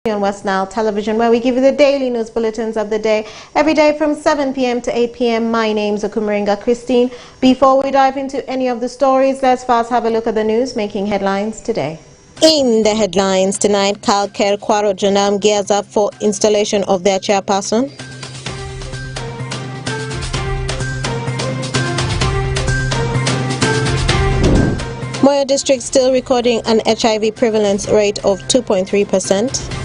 on West Nile Television, where we give you the daily news bulletins of the day every day from 7 p.m. to 8 p.m. My name's Okumaringa Christine. Before we dive into any of the stories, let's first have a look at the news making headlines today. In the headlines tonight, Kalker Kwaro Janam gears up for installation of their chairperson. Moyo district still recording an HIV prevalence rate of 2.3%.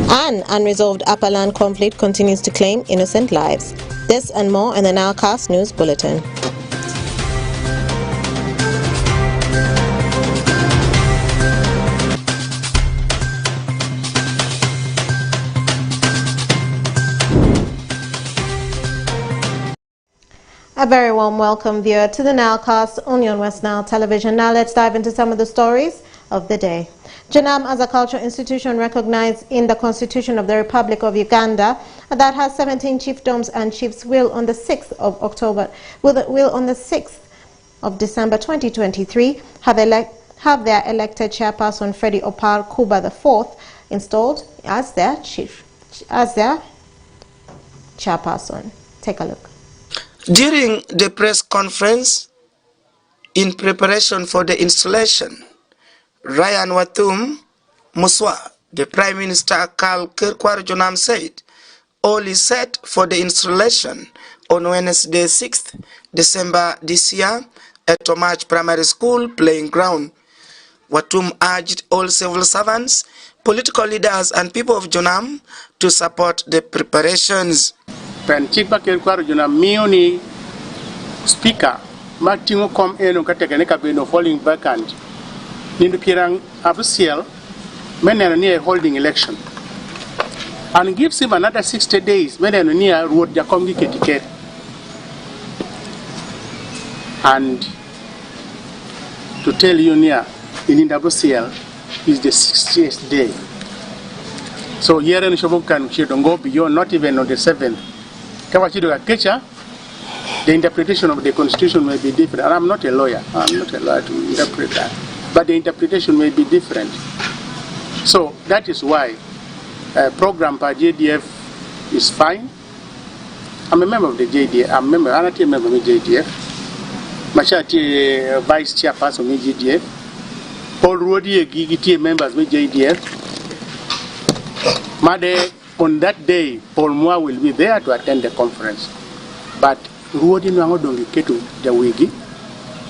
An unresolved upper land conflict continues to claim innocent lives. This and more in the NILE CAST News Bulletin. A very warm welcome, viewer, to the NILE CAST only on West Nile Television. Now let's dive into some of the stories of the day. Janam, as a cultural institution recognized in the Constitution of the Republic of Uganda, that has 17 chiefdoms and chiefs, will on the 6th of October, will on the 6th of December 2023 have their elected chairperson Freddie Opar Kuba IV installed as their chairperson. Take a look. During the press conference in preparation for the installation, Ryan Watum Muswa, the Prime Minister Karl Kirkwar Jonam, said all is set for the installation on Wednesday 6th December this year at Tomach Primary School playing ground. Watum urged all civil servants, political leaders and people of Jonam to support the preparations. Chipa Kirkwar Jonam mioni speaker Martingo kom eno katekaneka beno falling vacant. Nindu pirang official men near holding election and gives him another 60 days men near road Jacobi ticket. And to tell you near in WCL is the 60th day. So here in Shobokan she don't go beyond, not even on the 7th. The interpretation of the Constitution may be different. And I'm not a lawyer. I'm not a lawyer to interpret that. But the interpretation may be different. So that is why program by JDF is fine. I'm a member of the JDF. I'm a member of the JDF. Machati vice chairperson of JDF. Paul Rodi Gigiti members of JDF. Made on that day, Paul Moa will be there to attend the conference. But Ruodi Nango don't get to the wigi.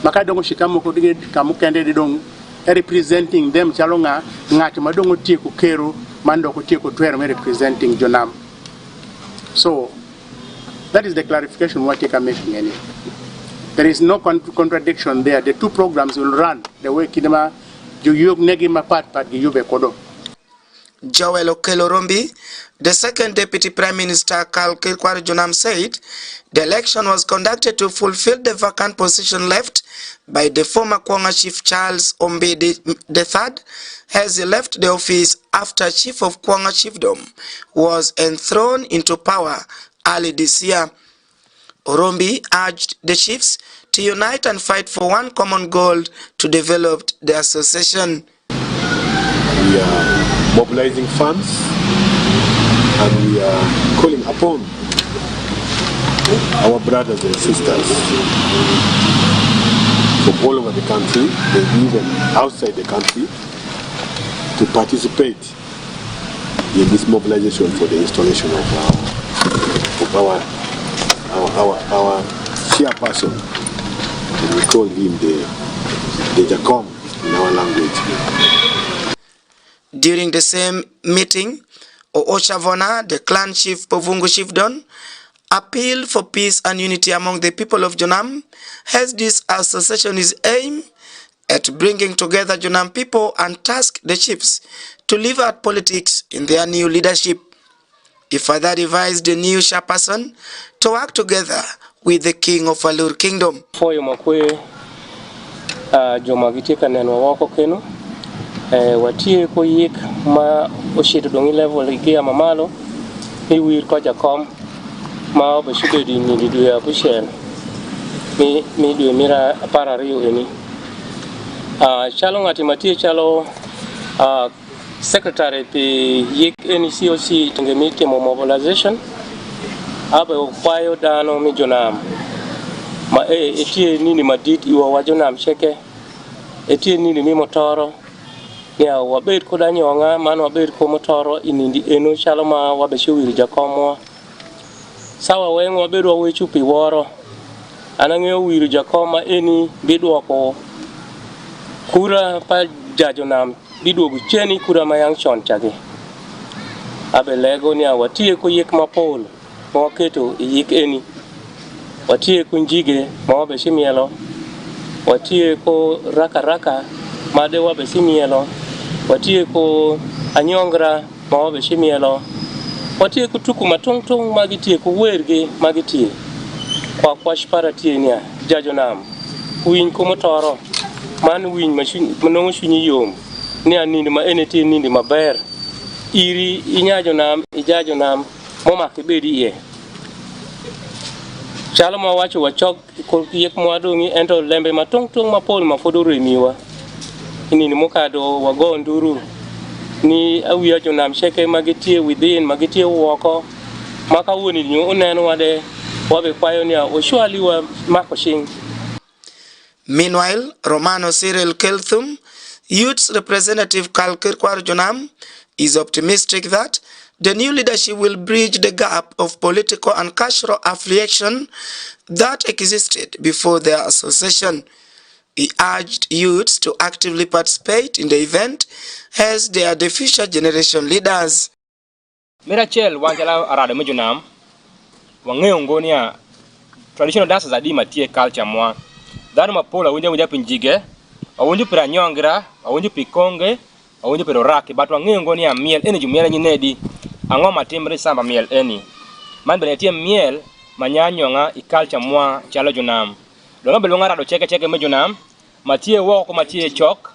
Makadongo Shikamo Kamukande don't representing them Chalonga, Natimadongo Tiku Keru, Mando Tiku Twerme representing Jonam. So that is the clarification what they are making any. There is no contradiction there. The two programs will run the way Kidama Juyuk Negima Pat Giyube Kodo. Joel Okelorombi, the second Deputy Prime Minister Karl Kirkwar Jonam, said the election was conducted to fulfill the vacant position left by the former Kwanga Chief Charles Ombe III, as he left the office after Chief of Kwanga Chiefdom was enthroned into power early this year. Orombi urged the chiefs to unite and fight for one common goal to develop the association. We are mobilizing funds and we are calling upon our brothers and sisters from all over the country, even outside the country, to participate in this mobilization for the installation of our chairperson. We call him the Jacom in our language. During the same meeting, Oochavona, the clan chief Povungu Chiefdom, appealed for peace and unity among the people of Jonam, as this association is aimed at bringing together Jonam people and task the chiefs to live out politics in their new leadership. He further advised the new chairperson to work together with the king of Alur Kingdom. Watie ko yik ma oshitu dongi level ikia mamalo iwir ko jakom ma ba shube di ni du ya bushen mi du mira para rio eni chalo ngati mati chalo secretary pe yek NCOC tenge meeting mobilization abe kwayo dano mi jonam ma etie nini madit iwa wajonam cheke etie nini mi motoro ya wabet ko danyonga man wabet ko motoro inindi eno chalo ma wabe shiwiri jakomwa sawa wengo wabedo wechu pi woro anang'eyo wiri jakoma eni bidwoko kura pa jajonam bidwogo cheni kura mayang chon chagi abe lego ni watie ko yek mapol ma waketo yik eni watie ko njige ma wabe shimielo watie ko raka made wabe shimielo watie ko anyongra ma wabe shimielo watie ko tuku matong magitie ko werge magitie kwa shpara tienia jajonam winy ko motoro man winy manongo shunyi yom ni anindi ma eneti nindi maber iri inyajonam ijajonam moma kibedi ye chalo ma wacho wachok ko yek mwadongi ento lembe matong mapol mafodoro emiwa inindi mokado wago nduru ni awiya jonam sheke magitie within magitie woko maka woni nyo oneno wade wabe pioneer oshwali wa makoshing. Meanwhile, Romano Cyril Kelthum, youth representative Kalkirkwar Jonam, is optimistic that the new leadership will bridge the gap of political and cultural affiliation that existed before their association. He urged youths to actively participate in the event as they are the future generation leaders. Mirachel wanjala arada mujunam wangeo ngonia traditional dances adima tie culture mwa dano mapola wunja pinjige awunju pira nyongra awunju pikonge awunju piro raki but wangeo ngonia miel eni jumiel nyinedi ango matimre samba miel eni man bene tie miel manyanyonga I culture mwa chalo junam donga belonga rado cheke mujunam matie woko matie chok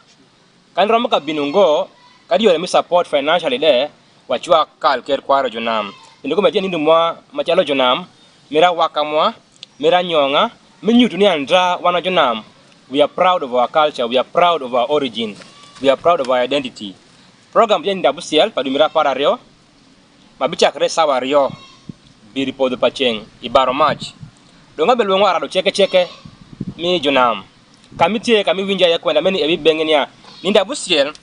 kan romo ka binungo kadi yore mi support financially there wachwa kalker kwaro jonam ndiko metie nindu mwa machalo jonam mira wakamwa mira nyonga minyutu ni andra wana jonam. We are proud of our culture, we are proud of our origin, we are proud of our identity. Program jen ndabusiel padumira para rio mabicha kresa wa rio biripo do pacheng ibaro match donga belwengo arado cheke mi jonam kamitie kami winja ya kwenda meni ebi bengenia ninda busiel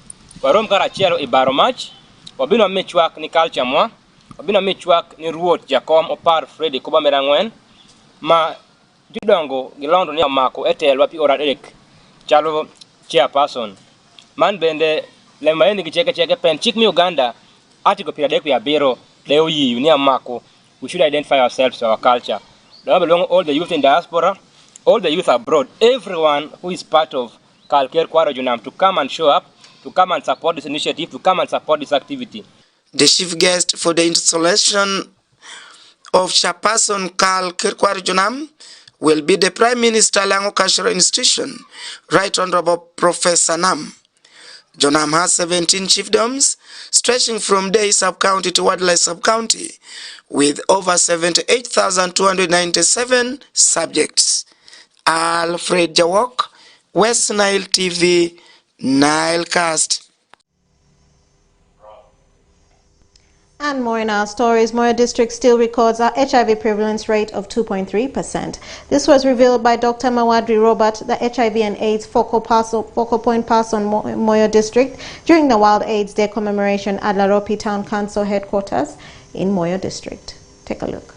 warom kara chelo ibaro match wabino mechwak ni culture mwa wabino mechwak ni ruot jakom opar Freddy kuba merangwen ma judongo gilondo ni mako etel wapi ora Eric chalo chairperson man bende lemaeni gicheke pen chik mi Uganda article period ya biro leo yi ni mako we should identify ourselves to our culture. All the youth in diaspora, all the youth abroad, everyone who is part of Kalker Kwara Junam to come and show up, to come and support this initiative, to come and support this activity. The chief guest for the installation of Chairperson Kalker Kwara Junam will be the Prime Minister Lango Cultural Institution, Right Honorable Professor Nam. Jonam has 17 chiefdoms, stretching from Day sub-county to Wadley sub-county, with over 78,297 subjects. Alfred Jawok, West Nile TV, Nile Cast. And more in our stories, Moyo District still records our HIV prevalence rate of 2.3%. This was revealed by Dr. Mawadri Robert, the HIV and AIDS focal point person Moyo District, during the World AIDS Day commemoration at Laropi Town Council headquarters in Moyo District. Take a look.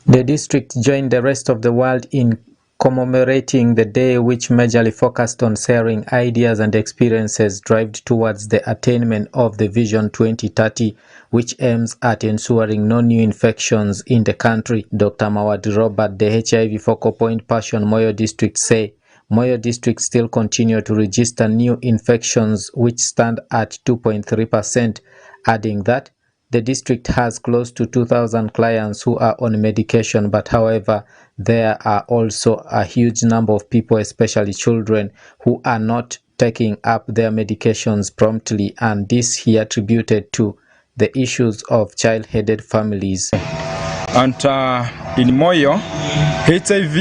The district joined the rest of the world in commemorating the day, which majorly focused on sharing ideas and experiences driven towards the attainment of the Vision 2030, which aims at ensuring no new infections in the country. Dr. Mawadi Robert, the HIV focal point person Moyo District, say Moyo District still continue to register new infections, which stand at 2.3%, adding that the district has close to 2,000 clients who are on medication, but however, there are also a huge number of people, especially children, who are not taking up their medications promptly, and this he attributed to the issues of child-headed families. And in Moyo, HIV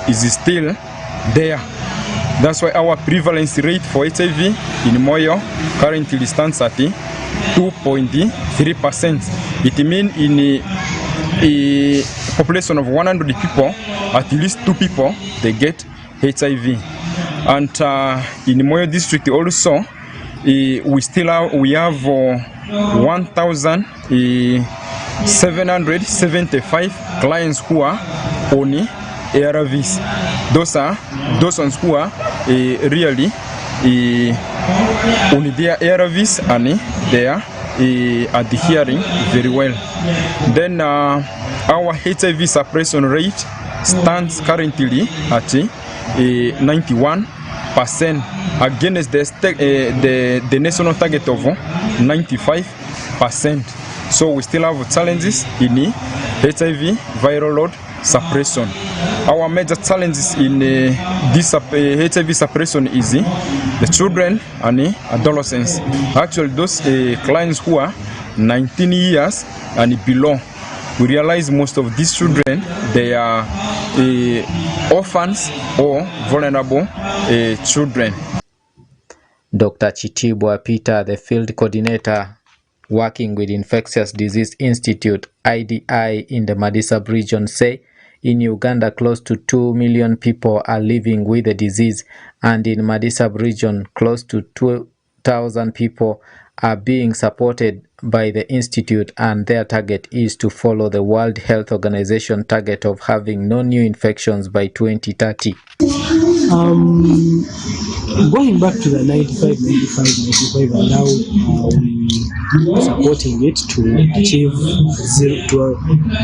is still there. That's why our prevalence rate for HIV in Moyo currently stands at 2.3%. It means in a population of 100 people, at least 2 people, they get HIV. And in Moyo district also, we have 1,775 clients who are on ARVs. Those ones who are really on their ARVs and they are adhering very well. Then our HIV suppression rate stands currently at 91% against the national target of 95%. So we still have challenges in HIV viral load suppression. Our major challenges in this HIV suppression is the children and adolescents. Actually, those clients who are 19 years and below, we realize most of these children, they are orphans or vulnerable children. Dr. Chitibwa Peter, the field coordinator working with Infectious Disease Institute IDI in the Madisab region, say in Uganda close to 2 million people are living with the disease, and in Madisab region close to 2,000 people are being supported by the institute, and their target is to follow the World Health Organization target of having no new infections by 2030. Going back to the 95, and now we supporting it to achieve to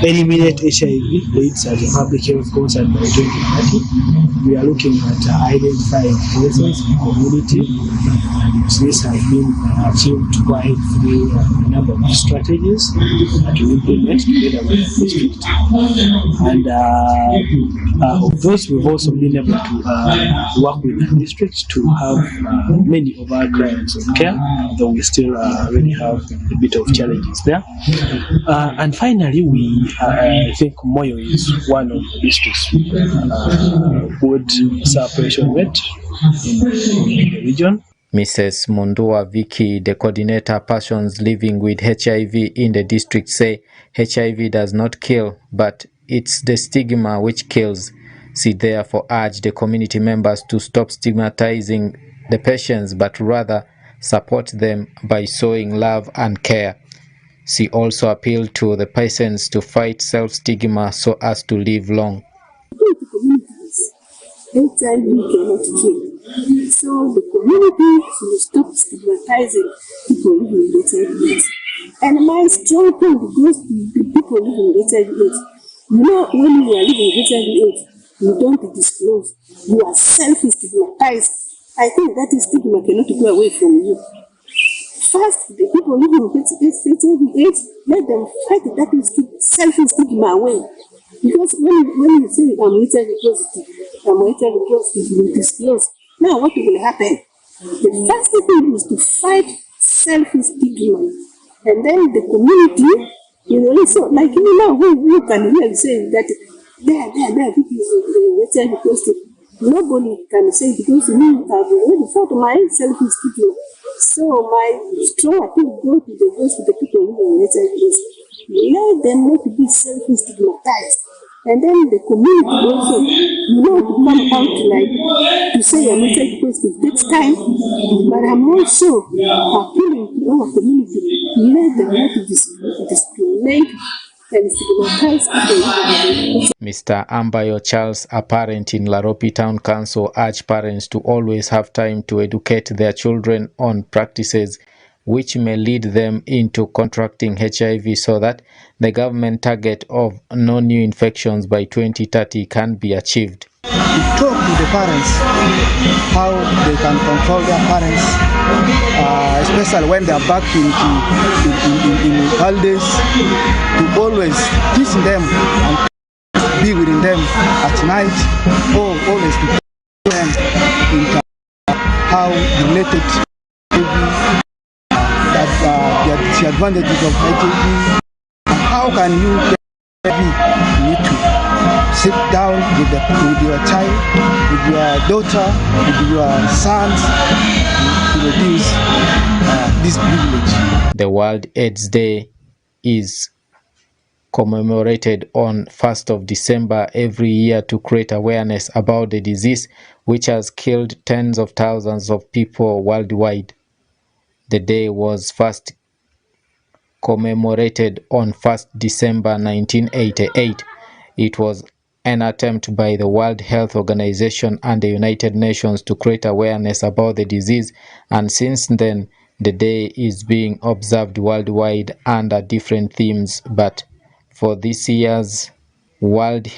eliminate HIV/AIDS as a public health concern by 2030. We are looking at identifying cases in the community, and this has been achieved quite through a number of strategies that we implement together with the district. And of those, we've also been able to work with the district to have many of our clients in care, though we still really have a bit of challenges there. And finally, I think Moyo is one of the districts good separation rate in the region. Mrs. Mundua Vicky, the coordinator persons living with HIV in the district, say HIV does not kill, but it's the stigma which kills. She therefore urged the community members to stop stigmatizing the patients, but rather support them by showing love and care. She also appealed to the patients to fight self-stigma so as to live long. HIV cannot kill. So the community should stop stigmatizing people living with HIV. And my strong point goes to the people living with HIV. You know, when you are living with HIV, you don't disclose. You are self-stigmatized. I think that stigma cannot go away from you. First, the people living with HIV, let them fight that self-stigma away. Because when you say I'm HIV positive, you disclose. Now what will happen? The first thing is to fight self-stigma. And then the community, so like now who can really say that there are people with HIV positive. Nobody can say because me I've already fought my self-stigma. So my strong appeal goes to the people living with HIV. Let them not be self-stigmatized. And then the community also, to come out to say I'm not positive. It takes time, but I'm also appealing to our community, let them not discriminate and stigmatize people. Mr. Ambayo Charles, a parent in Laropi Town Council, urged parents to always have time to educate their children on practices which may lead them into contracting HIV so that the government target of no new infections by 2030 can be achieved. Talk to the parents how they can control their parents, especially when they are back in holidays, to always teach them and be with them at night, or always to teach them in how related to be the advantages of HIV, and how can you be sit down with your child, with your daughter, with your sons to reduce this privilege. The World AIDS Day is commemorated on 1st of December every year to create awareness about the disease which has killed tens of thousands of people worldwide. The day was first commemorated on 1st December 1988. It was an attempt by the World Health Organization and the United Nations to create awareness about the disease, and since then the day is being observed worldwide under different themes. But for this year's World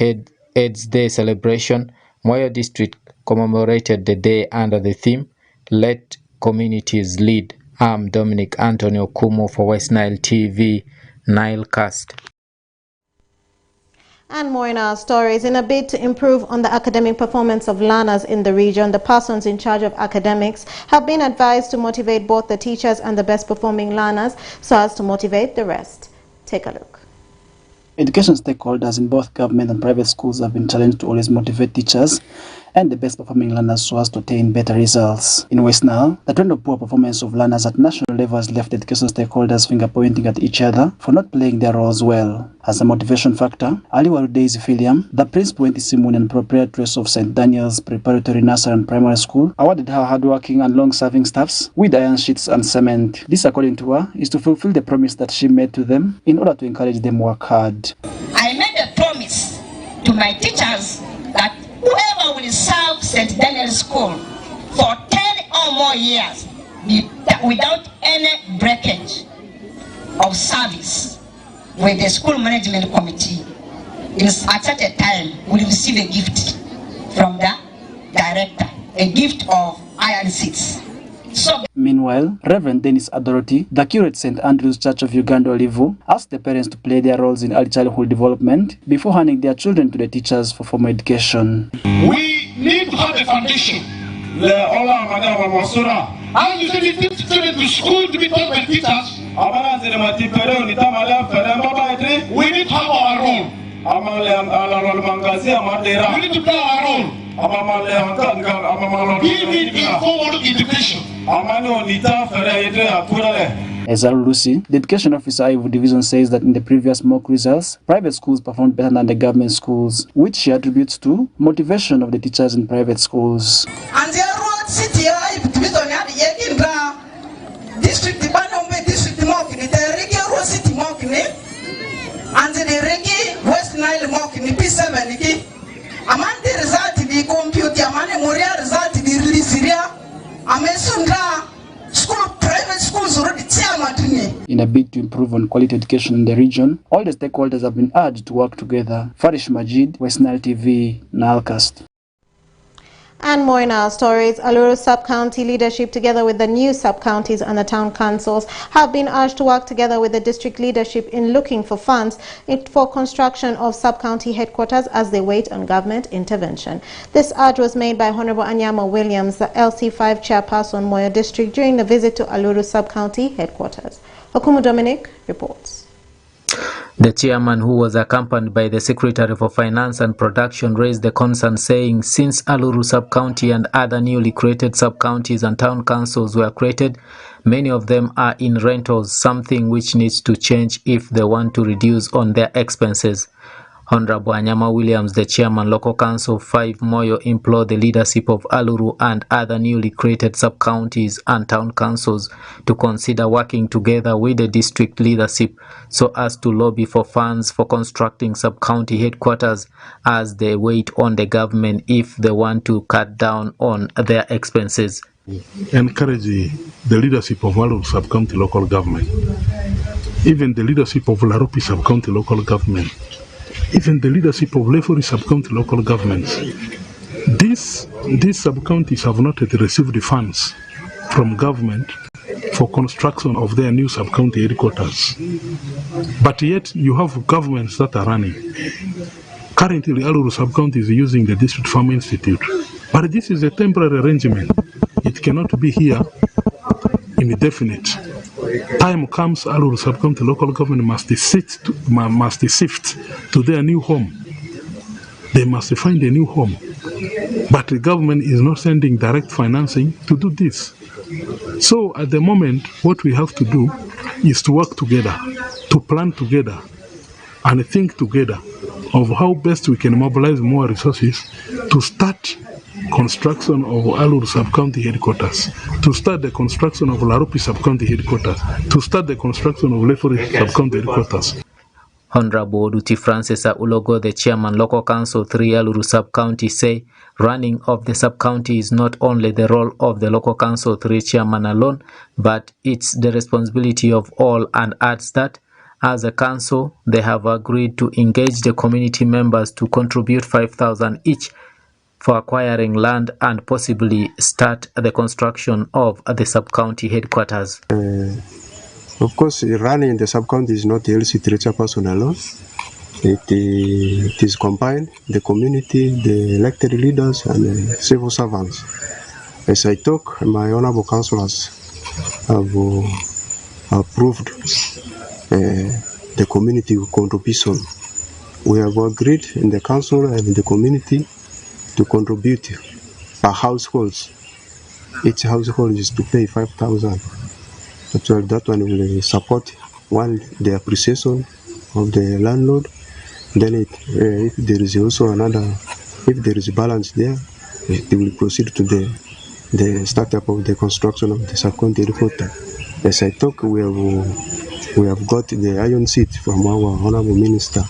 AIDS Day celebration, Moyo District commemorated the day under the theme, Let Communities Lead. I'm Dominic Antonio Kumo for West Nile TV, NILE CAST. And more in our stories. In a bid to improve on the academic performance of learners in the region, the persons in charge of academics have been advised to motivate both the teachers and the best performing learners so as to motivate the rest. Take a look. Education stakeholders in both government and private schools have been challenged to always motivate teachers and the best performing learners so as to attain better results. In West Nile, the trend of poor performance of learners at national level has left education stakeholders finger-pointing at each other for not playing their roles well. As a motivation factor, Aliwaru Daisy Filiam, the principal Intisimun and proprietress of St. Daniel's Preparatory Nursery and Primary School, awarded her hardworking and long-serving staffs with iron sheets and cement. This, according to her, is to fulfill the promise that she made to them in order to encourage them to work hard. I made a promise to my teachers that whoever will serve St. Daniel's School for 10 or more years without any breakage of service with the school management committee, at such a time will receive a gift from the director, a gift of iron seats. Meanwhile, Reverend Dennis Adoroti, the curate St. Andrew's Church of Uganda Olivo, asked the parents to play their roles in early childhood development before handing their children to the teachers for formal education. We need to have a foundation. And you said it takes children to school to be taught by teachers. We need to have our role. We need to play our role. Giving informal education. As Lucy, the education officer Ivo Division, says that in the previous mock results, private schools performed better than the government schools, which she attributes to motivation of the teachers in private schools. And the road city district district mokini the Regi road city mokini and the Regi West Nile mokini P7 ki amande result di computer amane moria result di release amesundra school private schools already chairman. In a bid to improve on quality education in the region, all the stakeholders have been urged to work together. Farish Majid, West Nile TV, NILE CAST. And more in our stories, Aluru Sub-County leadership together with the new sub-counties and the town councils have been urged to work together with the district leadership in looking for funds for construction of sub-county headquarters as they wait on government intervention. This urge was made by Honorable Anyama Williams, the LC5 chairperson Moyo District, during the visit to Aluru Sub-County headquarters. Okumu Dominic reports. The chairman, who was accompanied by the Secretary for Finance and Production, raised the concern, saying since Aluru Sub-County and other newly created sub-counties and town councils were created, many of them are in rentals, something which needs to change if they want to reduce on their expenses. Honorable Anyama Williams, the chairman, Local Council 5 Moyo, implored the leadership of Aluru and other newly created sub-counties and town councils to consider working together with the district leadership so as to lobby for funds for constructing sub-county headquarters as they wait on the government if they want to cut down on their expenses. Encourage the leadership of Aluru Sub-County local government, even the leadership of Laropi Sub-County local government, even the leadership of Lefori Sub-County local governments. These sub-counties have not yet received the funds from government for construction of their new sub-county headquarters. But yet you have governments that are running. Currently, Aluru Sub-County is using the District Farm Institute. But this is a temporary arrangement. It cannot be here indefinite. Time comes, Aluru Sub-County local government must shift to their new home. They must find a new home. But the government is not sending direct financing to do this. So at the moment, what we have to do is to work together, to plan together, and think together of how best we can mobilize more resources to start construction of Alur sub-county headquarters, to start the construction of Laropi sub-county headquarters, to start the construction of Lefori sub-county headquarters. Honorable Duty Francis Ulogo, the chairman, Local Council 3 Aluru Sub-County, say running of the sub-county is not only the role of the Local Council 3 chairman alone, but it's the responsibility of all, and adds that as a council, they have agreed to engage the community members to contribute 5,000 each for acquiring land and possibly start the construction of the sub-county headquarters. Of course, running the sub-county is not the LC3 chairperson alone. It is combined, the community, the elected leaders, and the civil servants. As I talk, my honorable councillors have approved the community contribution. We have agreed in the council and in the community to contribute per households. Each household is to pay 5,000. Actually, that one will support the appreciation of the landlord. Then if there is also if there is balance there, they will proceed to the startup of the construction of the sub-county headquarters. As I talk, we have got the iron seat from our honorable minister,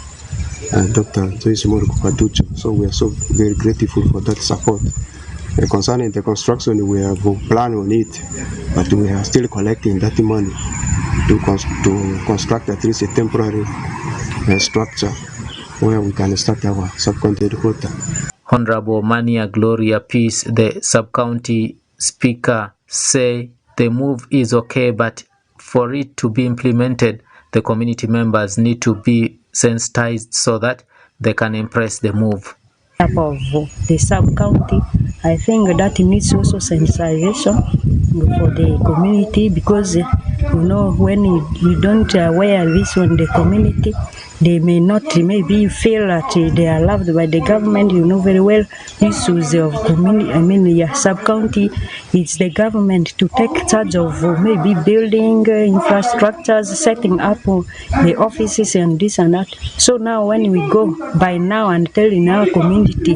Dr. Joyce Morukupatucho. So we are so very grateful for that support. Concerning the construction, we have a plan on it, but we are still collecting that money to construct at least a temporary structure where we can start our sub-county headquarters. Honorable Mania Gloria Peace, the sub-county speaker, say the move is okay, but for it to be implemented, the community members need to be sensitized so that they can embrace the move. Of the sub-county, I think that needs also sensitization for the community, because when you don't wear this on the community, they may not maybe feel that they are loved by the government. You know very well issues of community, sub-county, it's the government to take charge of maybe building infrastructures, setting up the offices and this and that. So now when we go by now and telling our community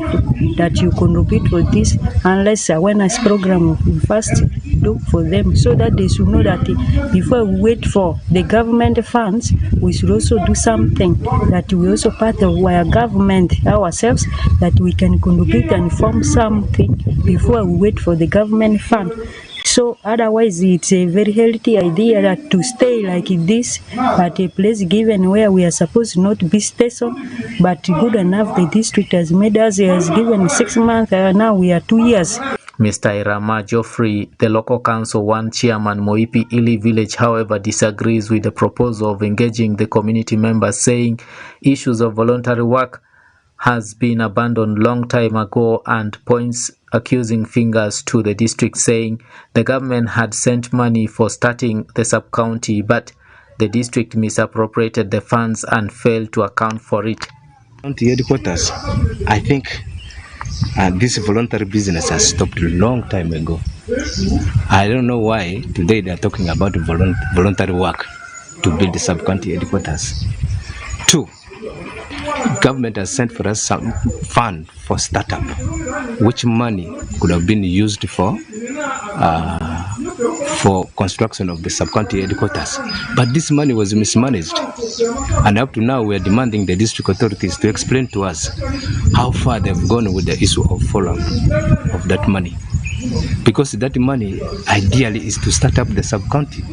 that you contribute for this, unless awareness program we first do for them, so that they should know that before we wait for the government funds, we should also do something, that we also part of our government ourselves, that we can contribute and form something before we wait for the government fund. So otherwise it's a very healthy idea that to stay like this at a place given where we are supposed not to be stationed, but good enough the district has made us, has given 6 months, now we are 2 years. Mr. Irama Geoffrey, the Local Council 1 chairman, Moipi Ili Village, however, disagrees with the proposal of engaging the community members, saying issues of voluntary work has been abandoned long time ago, and points accusing fingers to the district, saying the government had sent money for starting the sub-county, but the district misappropriated the funds and failed to account for it. County headquarters, I think this voluntary business has stopped a long time ago. I don't know why today they are talking about voluntary work to build the sub-county headquarters. 2, government has sent for us some fund for startup, which money could have been used for construction of the sub-county headquarters. But this money was mismanaged, and up to now we are demanding the district authorities to explain to us how far they've gone with the issue of follow-up of that money. Because that money ideally is to start up the sub-county.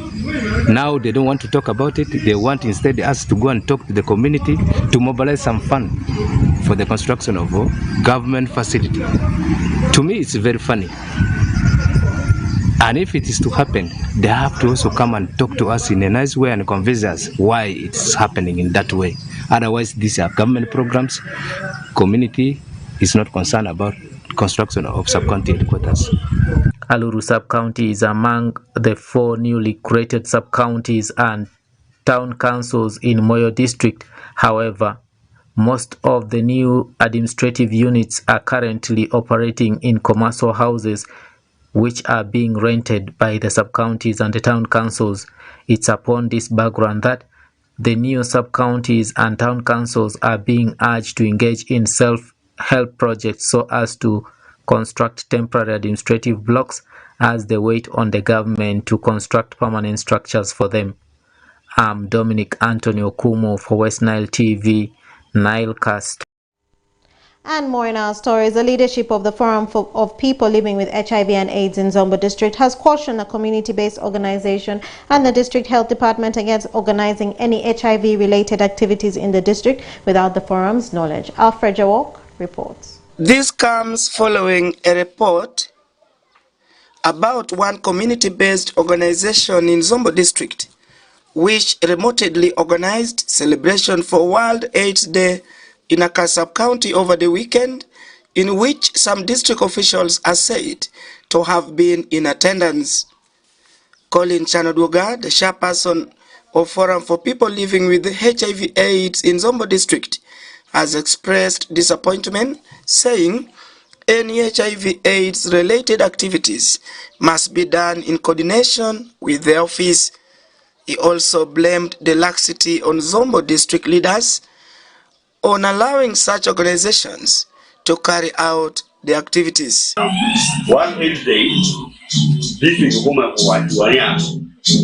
Now they don't want to talk about it. They want instead us to go and talk to the community to mobilize some fund for the construction of a government facility. To me, it's very funny. And if it is to happen, they have to also come and talk to us in a nice way and convince us why it's happening in that way. Otherwise, these are government programs. Community is not concerned about construction of sub-county headquarters. Aluru sub-county is among the 4 newly created sub-counties and town councils in Moyo district. However, Most of the new administrative units are currently operating in commercial houses which are being rented by the sub-counties and the town councils. It's upon this background that the new sub-counties and town councils are being urged to engage in self-help projects so as to construct temporary administrative blocks as they wait on the government to construct permanent structures for them. I'm Dominic Antonio Kumo for West Nile TV, Nile Cast. And more in our stories, the leadership of the Forum of People Living with HIV and AIDS in Zombo District has cautioned a community-based organization and the District Health Department against organizing any HIV-related activities in the district without the forum's knowledge. Alfred Jawok reports. This comes following a report about one community-based organization in Zombo District which remotely organized celebration for World AIDS Day in Aka sub-county over the weekend, in which some district officials are said to have been in attendance. Colin Chanodwoga, the chairperson of Forum for People Living with HIV/AIDS in Zombo District, has expressed disappointment, saying any HIV/AIDS related activities must be done in coordination with the office. He also blamed the laxity on Zombo district leaders on allowing such organizations to carry out the activities. One AIDS Day, this is woman who was Juania,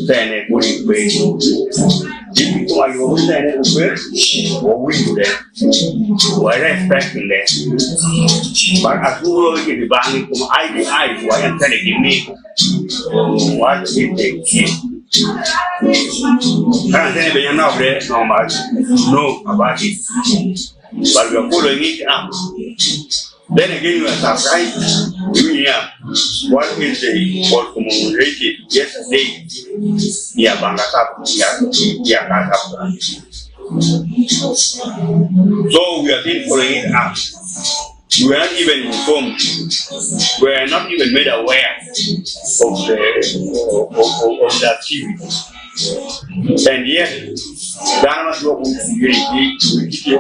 then a good way. If you are your then what we do there, we're expecting that. But as we will get the banning from IDI, why am telling me what it takes. Can't anybody know there, no about it. But we are following it up. Then again, you are surprised. What is the was commemorated yesterday? So we are still following it up. We are not even informed. We are not even made aware of the activity. And yet, that was what we did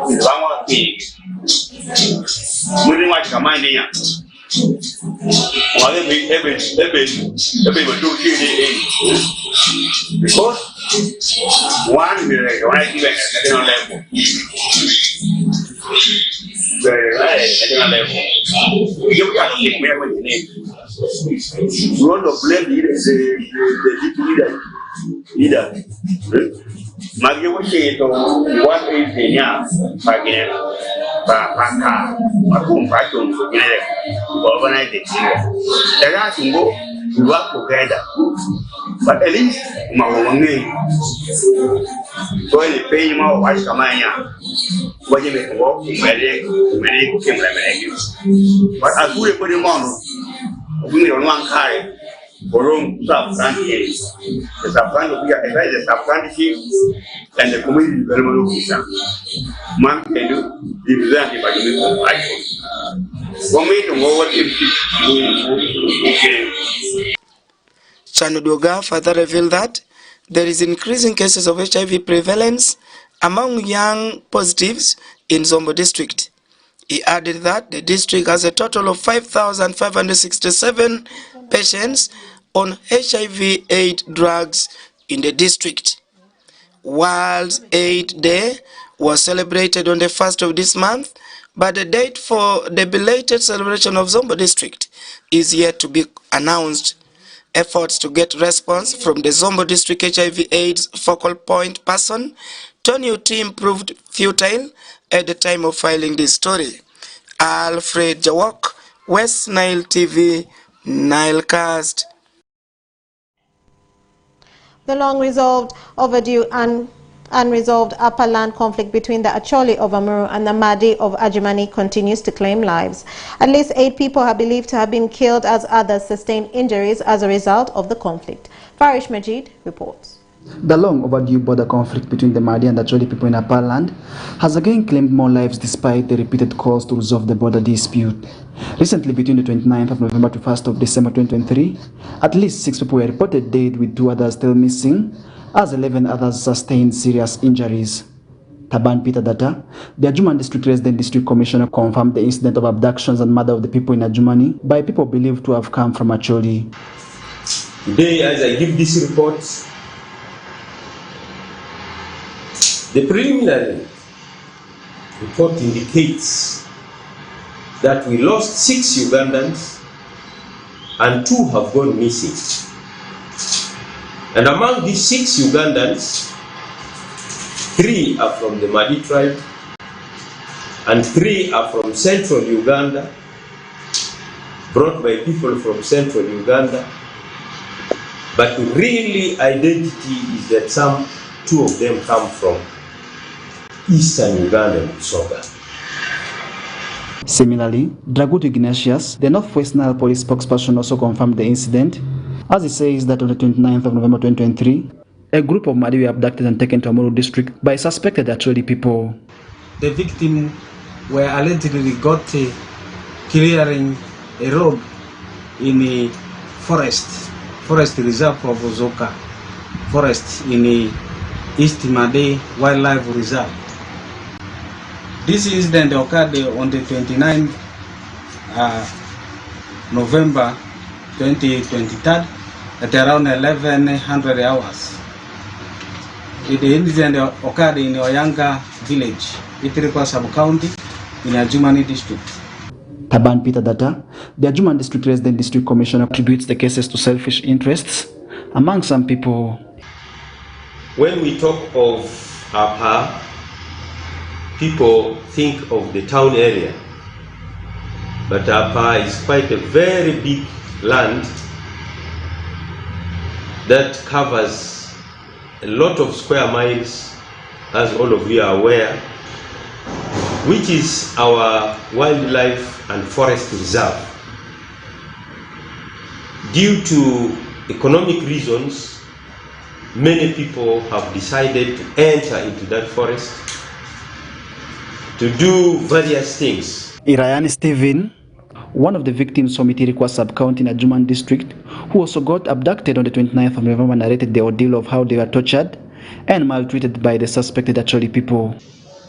with our thing. We didn't watch commanding ya. Because one will recognize even at national level. Very right at national level. You can't get where we need. We want to blame the leader. Magi wuce to what is the nya bagine ba paka makum paton gine organize it there are singo we work together but at least mawangi so any pay ma wa kamanya waje me ko mere ko kemra mere but as we put him on we don't want carry Borom sub-county, the sub-county, the sub-county and the community development officer. Man can do the representative by the community. For me to know what it Chanodwoga further revealed that there is increasing cases of HIV prevalence among young positives in Zombo district. He added that the district has a total of 5,567 patients on HIV/AIDS drugs in the district. World AIDS Day was celebrated on the 1st of this month, but the date for the belated celebration of Zombo district is yet to be announced. Efforts to get response from the Zombo district HIV/AIDS focal point person, Tony Utim, proved futile at the time of filing this story. Alfred Jawok, West Nile TV, Nile Cast. The long-resolved, overdue, and unresolved upper land conflict between the Acholi of Amuru and the Madi of Ajimani continues to claim lives. At least 8 people are believed to have been killed as others sustained injuries as a result of the conflict. Farish Majid reports. The long overdue border conflict between the Madi and the Acholi people in Upper Land has again claimed more lives despite the repeated calls to resolve the border dispute. Recently, between the 29th of November to 1st of December 2023, at least 6 people were reported dead with 2 others still missing, as 11 others sustained serious injuries. Taban Peter Data, the Adjuman District Resident District Commissioner confirmed the incident of abductions and murder of the people in Adjumani by people believed to have come from Acholi. Today, as I give this report, the preliminary report indicates that we lost 6 Ugandans and 2 have gone missing. And among these 6 Ugandans, 3 are from the Madi tribe and 3 are from central Uganda, brought by people from central Uganda. But really identity is that 2 of them come from eastern Uganda and Busoga. Similarly, Dragutu Ignatius, the Northwest Nile police spokesperson, also confirmed the incident, as he says that on the 29th of November 2023, a group of Madi were abducted and taken to Amuru district by suspected Acholi people. The victim were allegedly got clearing a road in a forest reserve of Ozoka forest in the East Made Wildlife Reserve. This incident occurred on the 29th November 2023 at around 1100 hours. The incident occurred in Oyanga village, Itirikwa sub-county in Adjumani district. Taban Peter Data, the Adjuman District Resident District Commissioner, attributes the cases to selfish interests among some people. When we talk of APA, people think of the town area, but APA is quite a very big land that covers a lot of square miles, as all of you are aware, which is our wildlife and forest reserve. Due to economic reasons, many people have decided to enter into that forest to do various things. Irayani Stephen, one of the victims from Itirikwa sub-county in Adjuman district, who also got abducted on the 29th of November, narrated the ordeal of how they were tortured and maltreated by the suspected Acholi people.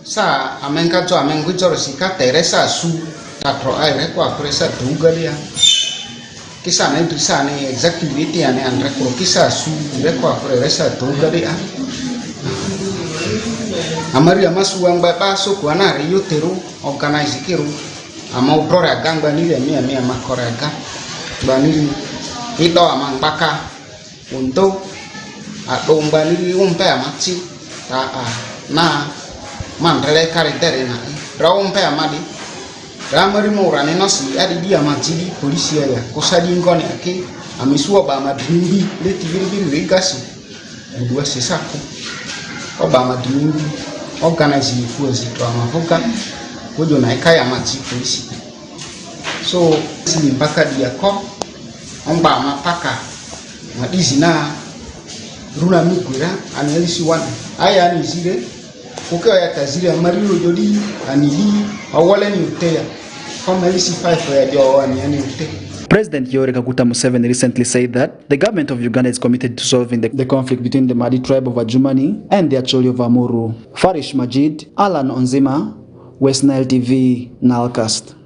Sa amenka to amengu sika teresa su tatro aire kwa presa dugalia. Kisa na ndisa ne exactly ane andre ko kisa su rekwa presa dugalia. Amari amasu wangba baso kwa na riyo teru organize kiru ama uprora gangba ni mia makorega banili ito amangpaka untuk atomba ni umpe amachi na mandele karaktere na raumpe amadi ramari morane nasi adi dia majidi polisi ya kosadi ngone ake amisua ba madrimbi le tigiri regasi dua sesako oba madrimbi organize fuzi to amavuka kojo na ikaya maji polisi so sini mpaka dia ko omba mapaka madizi na runa migura anelisi wana aya ni zile kuke ya kazile marilo jodi anili awale ni uteya kama elisi 5 ya jawani yani uteya. President Yoweri Kaguta Museveni recently said that the government of Uganda is committed to solving the conflict between the Madi tribe of Adjumani and the Acholi of Amuru. Farish Majid, Alan Onzima, West Nile TV, NILE CAST.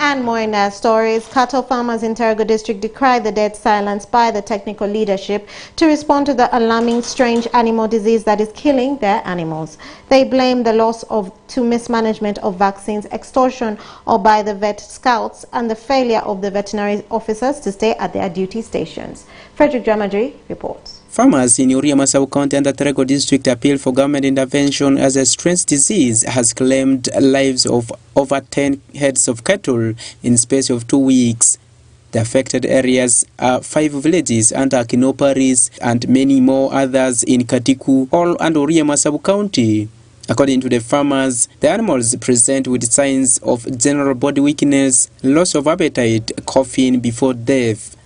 And more in our stories, cattle farmers in Terego district decry the dead silence by the technical leadership to respond to the alarming strange animal disease that is killing their animals. They blame the loss to mismanagement of vaccines, extortion or by the vet scouts, and the failure of the veterinary officers to stay at their duty stations. Frederick Dramadri reports. Farmers in Uriama sub-county and the Terego district appeal for government intervention as a strange disease has claimed lives of over 10 heads of cattle in space of 2 weeks. The affected areas are 5 villages under Kinoparis and many more others in Katiku, all under Uriama sub-county. According to the farmers, the animals present with signs of general body weakness, loss of appetite, coughing before death.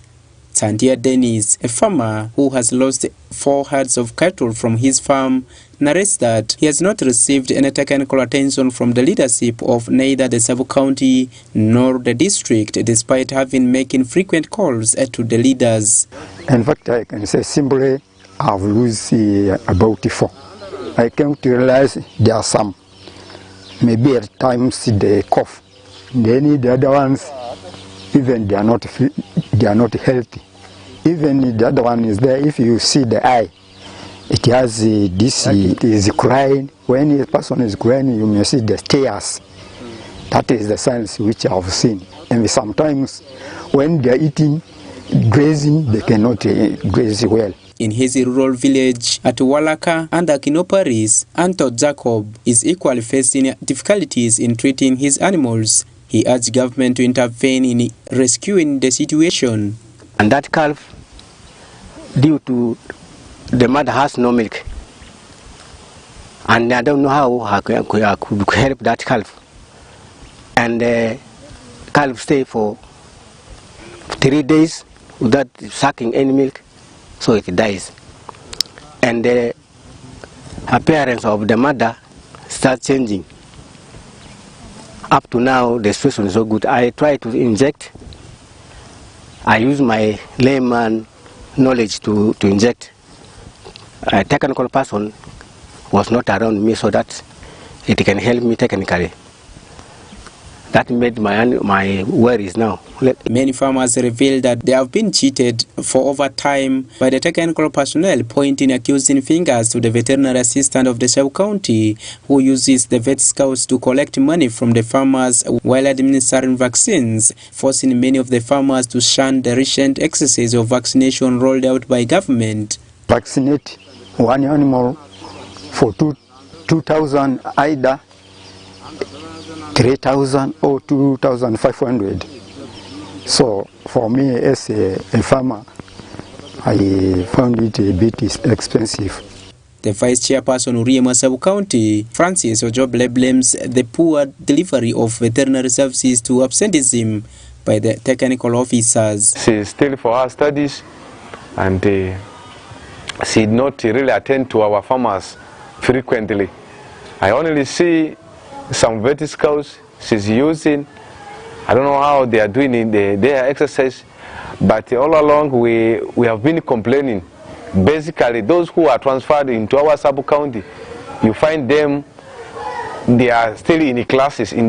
Sandia Dennis, a farmer who has lost 4 herds of cattle from his farm, narrates that he has not received any technical attention from the leadership of neither the sub-county nor the district, despite having making frequent calls to the leaders. In fact, I can say simply I've lost about 4 I came to realize there are some. Maybe at times they cough. Then the other ones, even they are not healthy. Even the other one is there. If you see the eye, it has this. It is crying. When a person is crying, you may see the tears. That is the signs which I have seen. And sometimes, when they are eating, grazing, they cannot graze well. In his rural village at Walaka under Kinoparis, Anto Jacob is equally facing difficulties in treating his animals. He urged government to intervene in rescuing the situation. And that calf, due to the mother has no milk, and I don't know how I could help that calf. And the calf stay for 3 days without sucking any milk, so it dies. And the appearance of the mother starts changing. Up to now, the situation is so good. I try to inject. I use my layman knowledge to inject. A technical person was not around me so that it can help me technically. That made my worries now. Many farmers reveal that they have been cheated for over time by the technical personnel, pointing accusing fingers to the veterinary assistant of the sub-county who uses the vet scouts to collect money from the farmers while administering vaccines, forcing many of the farmers to shun the recent exercise of vaccination rolled out by government. Vaccinate one animal for 2,000 either 3,000 or 2,500. So for me as a farmer, I found it a bit expensive. The vice chairperson of Uriema Sub-County, Francis Ojoble, blames the poor delivery of veterinary services to absenteeism by the technical officers. She is still for her studies, and she did not really attend to our farmers frequently. I only see some vet scouts she's using. I don't know how they are doing in their exercise, but all along we have been complaining. Basically, those who are transferred into our sub-county, you find them, they are still in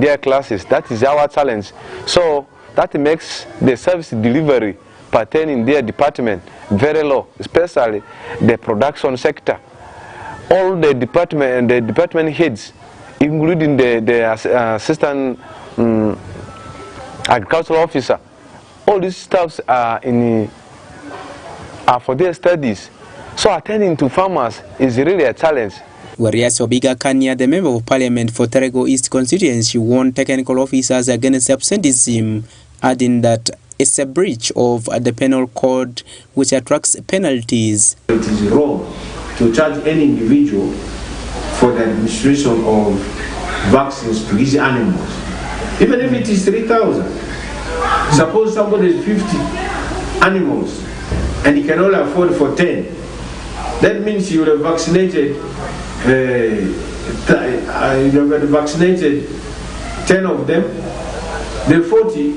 their classes. That is our challenge. So that makes the service delivery pertaining their department very low, especially the production sector. All the department heads, including the assistant agricultural officer, all these staffs are for their studies. So attending to farmers is really a challenge. Warias Obiga Kanya, the member of parliament for Terego East constituency, warned technical officers against absenteeism, adding that it's a breach of the penal code which attracts penalties. It is wrong to charge any individual for the administration of vaccines to his animals, even if it is 3,000. Suppose somebody is 50 animals and he can only afford for 10. That means you have vaccinated 10 of them. The 40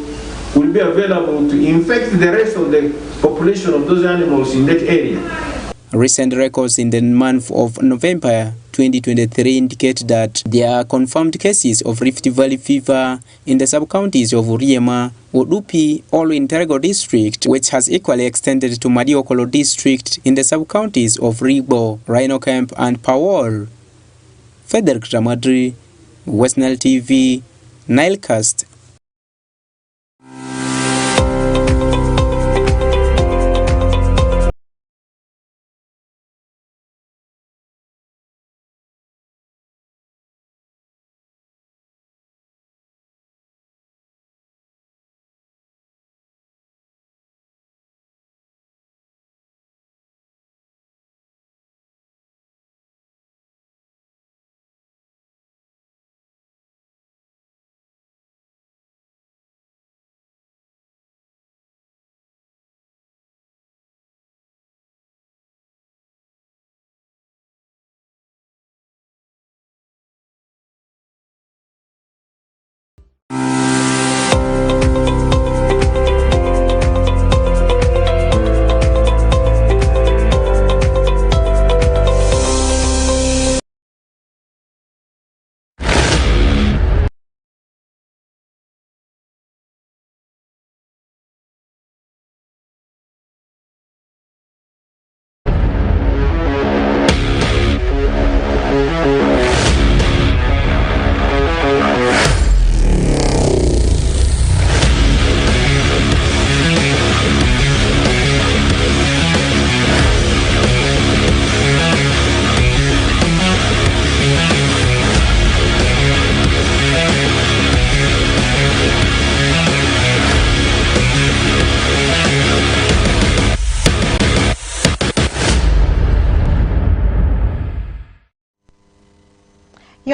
will be available to infect the rest of the population of those animals in that area. Recent records in the month of November 2023 indicate that there are confirmed cases of Rift Valley fever in the sub-counties of Uriema, Udupi, all in Terego district, which has equally extended to Madiokolo district in the sub-counties of Ribo, Rhino Camp and Pawol. Frederick Ramadri, West Nile TV, Nile Cast.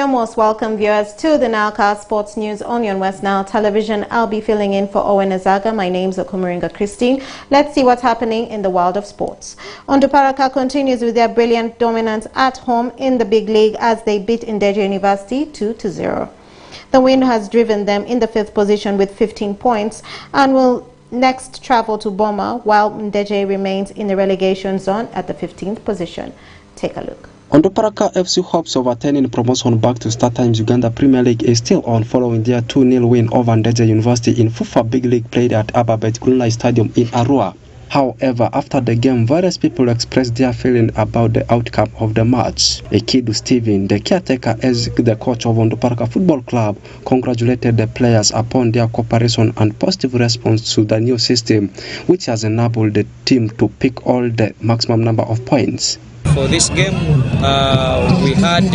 You're most welcome, viewers, to the NILE CAST Sports News on West Nile Television. I'll be filling in for Owen Azaga. My name's Okumaringa Christine. Let's see what's happening in the world of sports. Onduparaka continues with their brilliant dominance at home in the big league as they beat Ndeje University 2-0. The win has driven them in the 5th position with 15 points and will next travel to Boma, while Ndeje remains in the relegation zone at the 15th position. Take a look. Onduparaka FC hopes of attaining promotion back to StarTimes Uganda Premier League is still on following their 2-0 win over Ndeje University in FUFA Big League played at Ababet Greenlight Stadium in Arua. However, after the game, various people expressed their feeling about the outcome of the match. Ekidu Steven, the caretaker as the coach of Onduparaka Football Club, congratulated the players upon their cooperation and positive response to the new system, which has enabled the team to pick all the maximum number of points. For this game, we had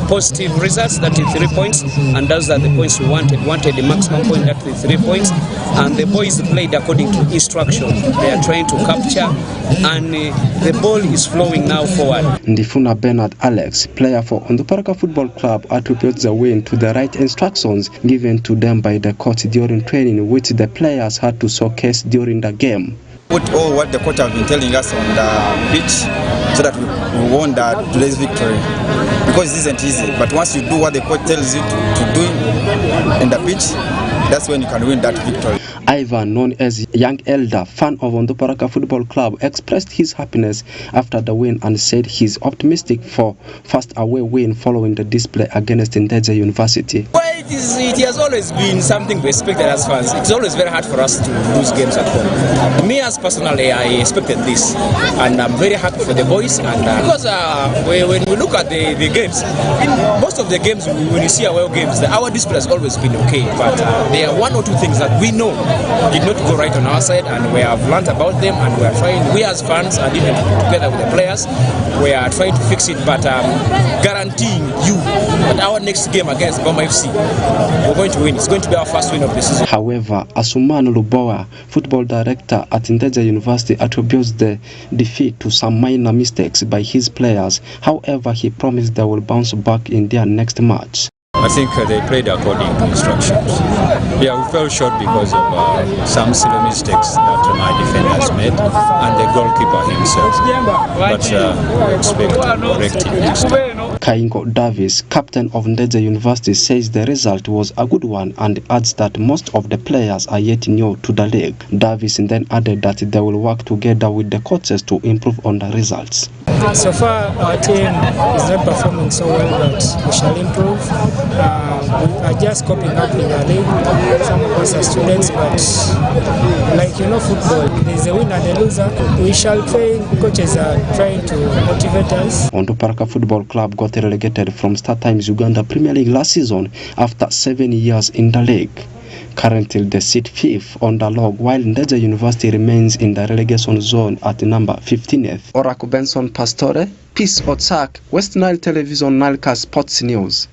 positive results, that is 3 points, and those are the points we wanted. We wanted the maximum point, that is 3 points, and the boys played according to instruction. They are trying to capture, and the ball is flowing now forward. Ndifuna Bernard Alex, player for Onduparaka Football Club, attributes the win to the right instructions given to them by the coach during training, which the players had to showcase during the game. Put all what the coach have been telling us on the pitch so that we won today's victory. Because it isn't easy, but once you do what the coach tells you to do in the pitch, that's when you can win that victory. Ivan, known as Young Elder, fan of Onduparaka Football Club, expressed his happiness after the win and said he's optimistic for first away win following the display against Ndeje University. Well, it has always been something we expected as fans. It's always very hard for us to lose games at home. Me as personally, I expected this, and I'm very happy for the boys. And because when we look at the games, in most of the games, when you see our games, our display has always been okay. But there are 1 or 2 things that we know did not go right on our side, and we have learned about them, and we are trying, we as fans and even together with the players, we are trying to fix it, but guaranteeing you that our next game against Boma FC, we're going to win. It's going to be our first win of the season. However, Asuman Lubowa, football director at Ndeje University, attributes the defeat to some minor mistakes by his players. However, he promised they will bounce back in their next match. I think they played according to instructions. Yeah, we fell short because of some silly mistakes that my defenders made and the goalkeeper himself. But we expect to correct it next time. Kaingo Davis, captain of Ndeje University, says the result was a good one and adds that most of the players are yet new to the league. Davis then added that they will work together with the coaches to improve on the results. So far, our team is not performing so well, but we shall improve. We are just coping up in the league. Some of us are students, but like you know, football, there's a winner and a loser. We shall train. Coaches are trying to motivate us. Onduparaka Football Club got relegated from StarTimes Uganda Premier League last season after 7 years in the league. Currently, they sit 5th on the log, while Ndeje University remains in the relegation zone at number 15th. Oraku Benson Pastore, Peace Otsak, West Nile Television, NILE CAST Sports News.